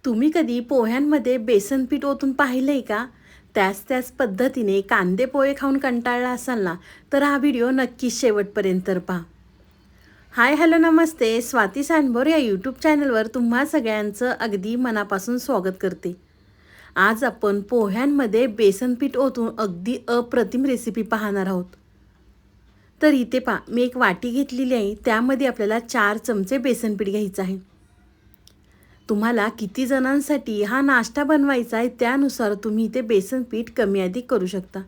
तुम्ही कधी पोह्यांमध्ये बेसन पीठ ओतून पाहिलंय का? त्याच पद्धतीने कांदे पोहे खाऊन कंटाळला असाल ना, तर हा व्हिडिओ नक्कीच शेवटपर्यंत पहा. हाय हॅलो नमस्ते. स्वाती सांडभोर या यूट्यूब चॅनलवर तुम्हा सगळ्यांचं अगदी मनापासून स्वागत करते. आज आपण पोह्यांमध्ये बेसन पीठ ओतून अगदी अप्रतिम रेसिपी पाहणार आहोत. तर इथे पहा, मी एक वाटी घेतलेली आहे. त्यामध्ये आपल्याला 4 चमचे बेसन पीठ घ्यायचं आहे. तुम्हाला किती जणांसाठी हा नाश्ता बनवायचा आहे त्यानुसार तुम्ही इथे बेसन पीठ कमी अधिक करू शकता.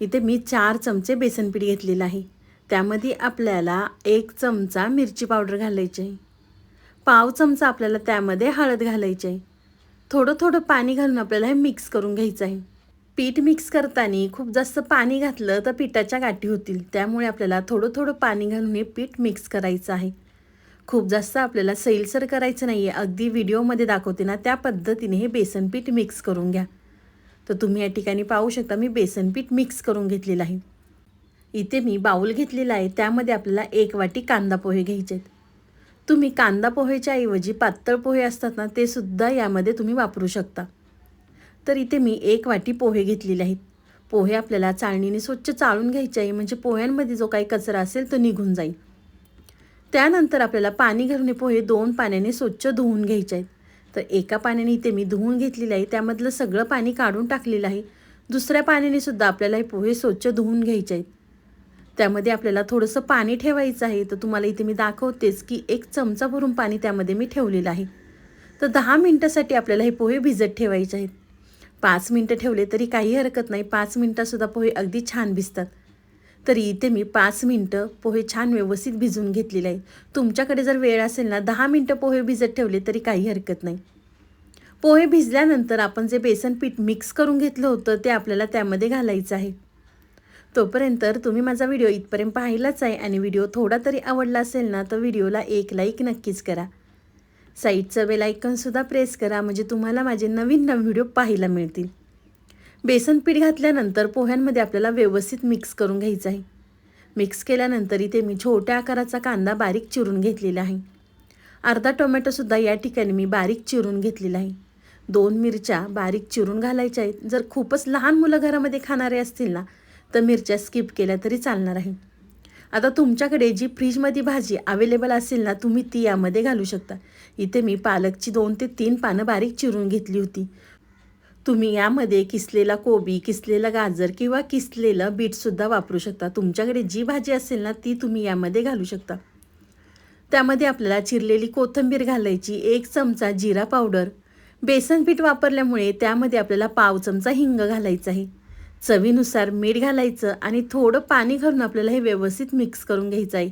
इथे मी 4 चमचे बेसन पीठ घेतलेलं आहे. त्यामध्ये आपल्याला 1 चमचा मिरची पावडर घालायची आहे. पाव चमचा आपल्याला त्यामध्ये हळद घालायची आहे. थोडं थोडं पाणी घालून आपल्याला हे मिक्स करून घ्यायचं आहे. पीठ मिक्स करताना खूप जास्त पाणी घातलं तर पिठाच्या गाठी होतील. त्यामुळे आपल्याला थोडं थोडं पाणी घालून हे पीठ मिक्स करायचं आहे. खूप जास्त आपल्याला सैलसर करायचं नाही आहे. अगदी व्हिडिओमध्ये दाखवते ना त्या पद्धतीने हे बेसन पीठ मिक्स करून घ्या. तर तुम्ही या ठिकाणी पाहू शकता मी बेसन पीठ मिक्स करून घेतलेलं आहे. इथे मी बाऊल घेतलेला आहे. त्यामध्ये आपल्याला 1 वाटी कांदा पोहे घ्यायचे आहेत. तुम्ही कांदा पोहेच्या ऐवजी पातळ पोहे असतात ना, ते सुद्धा यामध्ये तुम्ही वापरू शकता. तर इथे मी 1 वाटी पोहे घेतलेले आहेत. पोहे आपल्याला चाळणीने स्वच्छ चाळून घ्यायचे आहे, म्हणजे पोह्यांमध्ये जो काही कचरा असेल तो निघून जाईल. त्यानंतर आपल्याला पाणी घालून हे पोहे 2 पाण्याने स्वच्छ धुवून घ्यायचे आहेत. तर एका पाण्याने इथे मी धुवून घेतलेलं आहे, त्यामधलं सगळं पाणी काढून टाकलेलं आहे. दुसऱ्या पाण्याने सुद्धा आपल्याला हे पोहे स्वच्छ धुवून घ्यायचे आहेत. त्यामध्ये आपल्याला थोडंसं पाणी ठेवायचं आहे. तर तुम्हाला इथे मी दाखवतेच की 1 चमचा भरून पाणी त्यामध्ये मी ठेवलेलं आहे. तर 10 मिनटासाठी आपल्याला हे पोहे भिजत ठेवायचे आहेत. 5 मिनटं ठेवले तरी काही हरकत नाही. 5 मिनटातसुद्धा पोहे अगदी छान भिजतात. तरी इथे मी 5 मिनटं पोहे छान व्यवस्थित भिजवून घेतलेले आहे. तुमच्याकडे जर वेळ असेल ना 10 मिनटं पोहे भिजत ठेवले तरी काही हरकत नाही. पोहे भिजल्यानंतर आपण जे बेसन पीठ मिक्स करून घेतलं होतं ते आपल्याला त्यामध्ये घालायचं आहे. तोपर्यंत तुम्ही माझा व्हिडिओ इथपर्यंत पाहिलाच आहे आणि व्हिडिओ थोडा तरी आवडला असेल ना तर व्हिडिओला 1 लाईक नक्कीच करा. साईडचं बेल आयकॉनसुद्धा प्रेस करा, म्हणजे तुम्हाला माझे नवीन व्हिडिओ पाहायला मिळतील. बेसन पीठ घातल्यानंतर पोह्यांमध्ये आपल्याला व्यवस्थित मिक्स करून घ्यायचं आहे. मिक्स केल्यानंतर इथे मी छोट्या आकाराचा कांदा बारीक चिरून घेतलेला आहे. अर्धा टोमॅटोसुद्धा या ठिकाणी मी बारीक चिरून घेतलेला आहे. 2 मिरच्या बारीक चिरून घालायच्या आहेत. जर खूपच लहान मुलं घरामध्ये खाणारे असतील ना तर मिरच्या स्किप केल्या तरी चालणार आहे. आता तुमच्याकडे जी फ्रीजमध्ये भाजी अवेलेबल असेल ना तुम्ही ती यामध्ये घालू शकता. इथे मी पालकची 2 ते 3 पानं बारीक चिरून घेतली होती. तुम्ही यामध्ये किसलेला कोबी, किसलेलं गाजर किंवा किसलेलं बीटसुद्धा वापरू शकता. तुमच्याकडे जी भाजी असेल ना ती तुम्ही यामध्ये घालू शकता. त्यामध्ये आपल्याला चिरलेली कोथिंबीर घालायची, 1 चमचा जिरा पावडर. बेसन पीठ वापरल्यामुळे त्यामध्ये आपल्याला पाव चमचा हिंग घालायचं आहे. चवीनुसार मीठ घालायचं आणि थोडं पाणी घालून आपल्याला हे व्यवस्थित मिक्स करून घ्यायचं आहे.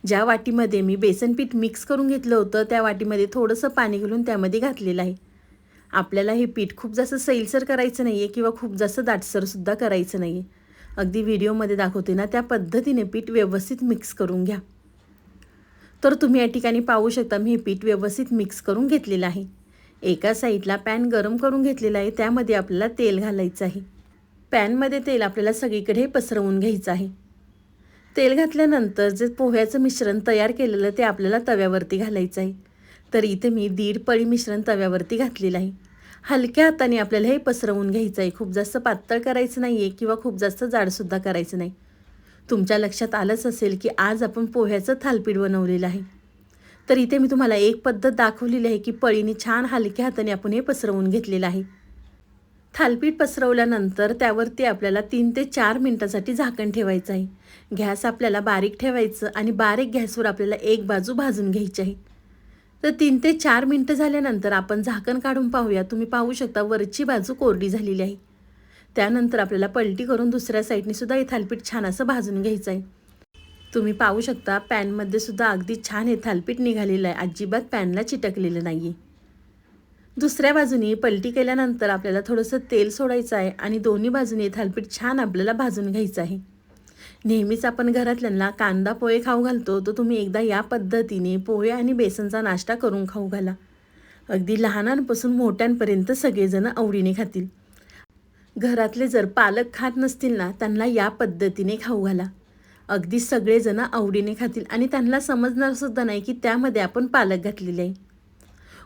ज्या वाटीमध्ये मी बेसन पीठ मिक्स करून घेतलं होतं त्या वाटीमध्ये थोडंसं पाणी घालून त्यामध्ये घातलेलं आहे. आपल्याला हे पीठ खूप जास्त सैलसर करायचं नाही आहे किंवा खूप जास्त दाटसरसुद्धा करायचं नाही आहे. अगदी व्हिडिओमध्ये दाखवते ना त्या पद्धतीने पीठ व्यवस्थित मिक्स करून घ्या. तर तुम्ही या ठिकाणी पाहू शकता मी हे पीठ व्यवस्थित मिक्स करून घेतलेलं आहे. एका साईडला पॅन गरम करून घेतलेला आहे. त्यामध्ये आपल्याला तेल घालायचं आहे. पॅनमध्ये तेल आपल्याला सगळीकडे पसरवून घ्यायचं आहे. तेल घातल्यानंतर जे पोह्याचं मिश्रण तयार केलेलं ते आपल्याला तव्यावरती घालायचं आहे. तर इथे मी 1.5 पळी मिश्रण तव्यावरती घातलेलं आहे. हलक्या हाताने आपल्याला हे पसरवून घ्यायचं आहे. खूप जास्त पातळ करायचं नाही आहे किंवा खूप जास्त जाडसुद्धा करायचं नाही. तुमच्या लक्षात आलंच असेल की आज आपण पोह्याचं थालीपीठ बनवलेलं आहे. तर इथे मी तुम्हाला एक पद्धत दाखवलेली आहे की पळीने छान हलक्या हाताने आपण हे पसरवून घेतलेलं आहे. थालीपीठ पसरवल्यानंतर त्यावरती आपल्याला 3 ते 4 मिनटासाठी झाकण ठेवायचं आहे. गॅस आपल्याला बारीक ठेवायचं आणि बारीक गॅसवर आपल्याला एक बाजू भाजून घ्यायची आहे. तर 3 ते 4 मिनटं झाल्यानंतर आपण झाकण काढून पाहूया. तुम्ही पाहू शकता वरची बाजू कोरडी झालेली आहे. त्यानंतर आपल्याला पलटी करून दुसऱ्या साईडने सुद्धा हे थालीपीठ छान असं भाजून घ्यायचं आहे. तुम्ही पाहू शकता पॅनमध्ये सुद्धा अगदी छान हे थालीपीठ निघालेलं आहे. अजिबात पॅनला चिटकलेलं नाही आहे. दुसऱ्या बाजूने पलटी केल्यानंतर आपल्याला थोडंसं तेल सोडायचं आहे आणि दोन्ही बाजूने थालीपीठ छान आपल्याला भाजून घ्यायचं आहे. नेहमीच आपण घरातल्यांना कांदा पोहे खाऊ घालतो, तर तुम्ही एकदा या पद्धतीने पोहे आणि बेसनचा नाश्ता करून खाऊ घाला. अगदी लहानांपासून मोठ्यांपर्यंत सगळेजण आवडीने खातील. घरातले जर पालक खात नसतील ना त्यांना या पद्धतीने खाऊ घाला. अगदी सगळेजण आवडीने खातील आणि त्यांना समजणार सुद्धा नाही की त्यामध्ये आपण पालक घातलेले आहे.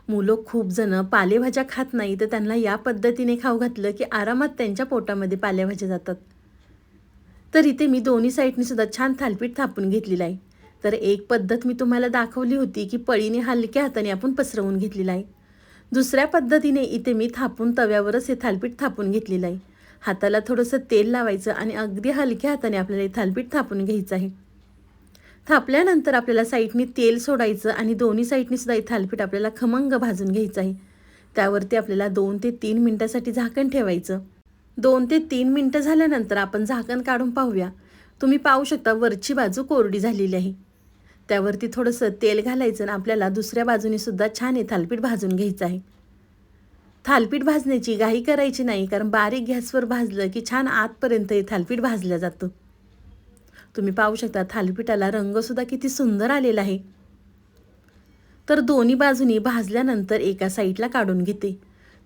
मुलं खूप जण पालेभाज्या खात नाही, तर त्यांना या पद्धतीने खाऊ घातलं की आरामात त्यांच्या पोटामध्ये पालेभाज्या जातात. तर इथे मी दोन्ही साईडनी सुद्धा छान थालीपीठ थापून घेतलेलं आहे. तर एक पद्धत मी तुम्हाला दाखवली होती की पळीने हलक्या हाताने आपण पसरवून घेतलेलं आहे. दुसऱ्या पद्धतीने इथे मी थापून तव्यावरच हे थालीपीठ थापून घेतलेलं आहे. हाताला थोडंसं तेल लावायचं आणि अगदी हलक्या हाताने आपल्याला हे थालीपीठ थापून घ्यायचं आहे. थापल्यानंतर आपल्याला साईडनी तेल सोडायचं आणि दोन्ही साईडनी सुद्धा हे थालीपीठ आपल्याला खमंग भाजून घ्यायचं आहे. त्यावरती आपल्याला 2 ते 3 मिनिटासाठी झाकण ठेवायचं. 2 ते 3 मिनिटं झाल्यानंतर आपण झाकण काढून पाहूया. तुम्ही पाहू शकता वरची बाजू कोरडी झालेली आहे. त्यावरती थोडंसं तेल घालायचं आणि आपल्याला दुसऱ्या बाजूने सुद्धा छान हे थालीपीठ भाजून घ्यायचं आहे. थालीपीठ भाजण्याची घाई करायची नाही, कारण बारीक गॅसवर भाजलं की छान आतपर्यंत हे थालीपीठ भाजलं जातं. तुम्ही पाहू शकता थालीपीठाला रंगसुद्धा किती सुंदर आलेला आहे. तर दोन्ही बाजूनी भाजल्यानंतर एका साईडला काढून घेते.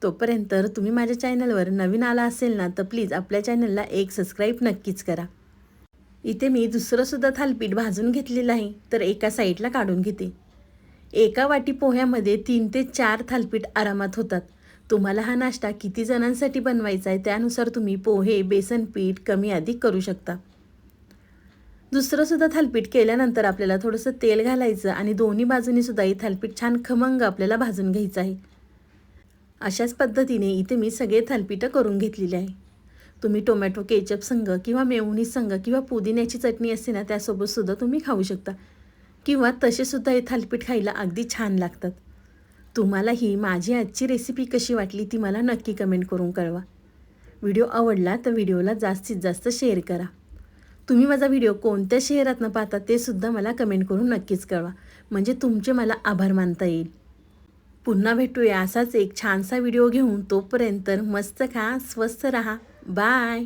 तोपर्यंत तुम्ही माझ्या चॅनलवर नवीन आला असेल ना, तर प्लीज आपल्या चॅनलला एक सबस्क्राईब नक्कीच करा. इथे मी दुसरंसुद्धा थालीपीठ भाजून घेतलेलं आहे, तर एका साईडला काढून घेते. एका वाटी पोह्यामध्ये 3 ते 4 थालीपीठ आरामात होतात. तुम्हाला हा नाश्ता किती जणांसाठी बनवायचा आहे त्यानुसार तुम्ही पोहे, बेसन पीठ कमी अधिक करू शकता. दुसरंसुद्धा थालीपीठ केल्यानंतर आपल्याला थोडंसं तेल घालायचं आणि दोन्ही बाजूनी सुद्धा हे थालीपीठ छान खमंग आपल्याला भाजून घ्यायचं आहे. अशाच पद्धतीने इथे मी सगळे थालीपीठं करून घेतलेले आहे. तुम्ही टोमॅटो केचप संग किंवा मेयोनीज संग किंवा पुदिन्याची चटणी असते ना, त्यासोबत सुद्धा तुम्ही खाऊ शकता किंवा तसेसुद्धा हे थालीपीठ खायला अगदी छान लागतात. तुम्हाला ही माझी आजची रेसिपी कशी वाटली ती मला नक्की कमेंट करून कळवा. व्हिडिओ आवडला तर व्हिडिओला जास्तीत जास्त शेअर करा. तुम्ही माझा व्हिडिओ कोणत्या शहरातनं पाहता ते सुद्धा मला कमेंट करून नक्कीच कळवा, म्हणजे तुमचे मला आभार मानता येईल. पुन्हा भेटूया असाच एक छानसा व्हिडिओ घेऊन. तोपर्यंत मस्त खा, स्वस्थ रहा. बाय.